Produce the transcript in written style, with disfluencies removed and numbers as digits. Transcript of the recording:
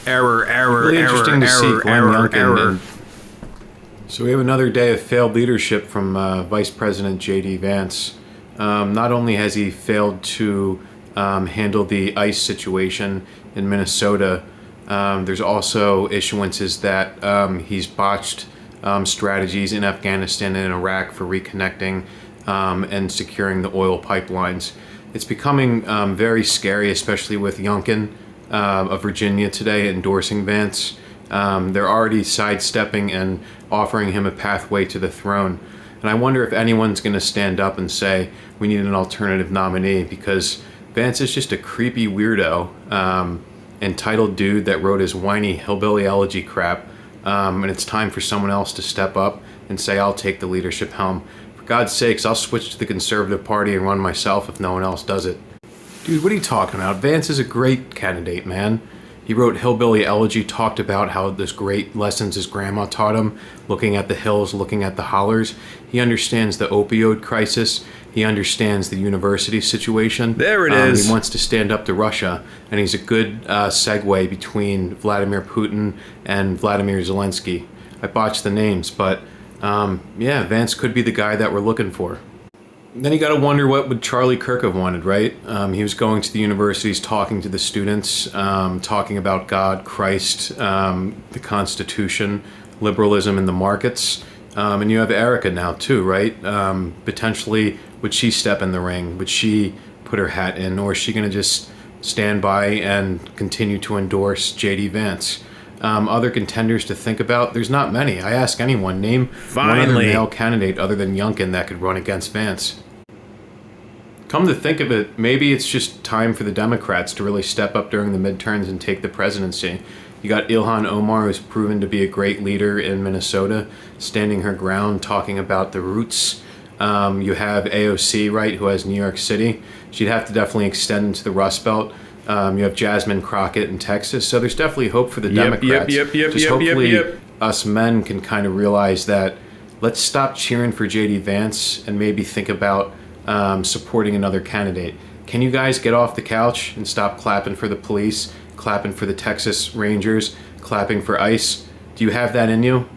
Really interesting to see Glenn Youngkin. So we have another day of failed leadership from Vice President JD Vance. Not only has he failed to handle the ICE situation in Minnesota, there's also issuances that he's botched strategies in Afghanistan and Iraq for reconnecting and securing the oil pipelines. It's becoming very scary, especially with Youngkin of Virginia today endorsing Vance. They're already sidestepping and offering him a pathway to the throne. And I wonder if anyone's going to stand up and say, we need an alternative nominee, because Vance is just a creepy weirdo, entitled dude that wrote his whiny hillbilly elegy crap. And it's time for someone else to step up and say, I'll take the leadership helm. For God's sakes, I'll switch to the Conservative Party and run myself if no one else does it. Dude, what are you talking about? Vance is a great candidate, man. He wrote Hillbilly Elegy, talked about how those great lessons his grandma taught him, looking at the hills, looking at the hollers. He understands the opioid crisis. He understands the university situation. There it is. He wants to stand up to Russia, and he's a good segue between Vladimir Putin and Vladimir Zelensky. I botched the names, but yeah, Vance could be the guy that we're looking for. Then you got to wonder, what would Charlie Kirk have wanted, right? He was going to the universities, talking to the students, talking about God, Christ, the Constitution, liberalism, and the markets. And you have Erica now too, right? Potentially, would she step in the ring? Would she put her hat in? Or is she going to just stand by and continue to endorse JD Vance? Other contenders to think about, there's not many. I ask anyone, name one other male candidate other than Youngkin that could run against Vance. Come to think of it, maybe it's just time for the Democrats to really step up during the midterms and take the presidency. You got Ilhan Omar, who's proven to be a great leader in Minnesota, standing her ground, talking about the roots. You have AOC, right, who has New York City. She'd have to definitely extend into the Rust Belt. You have Jasmine Crockett in Texas, so there's definitely hope for the Democrats. Hopefully us men can kind of realize that let's stop cheering for JD Vance and maybe think about supporting another candidate. Can you guys get off the couch and stop clapping for the police, clapping for the Texas Rangers, clapping for ICE? Do you have that in you?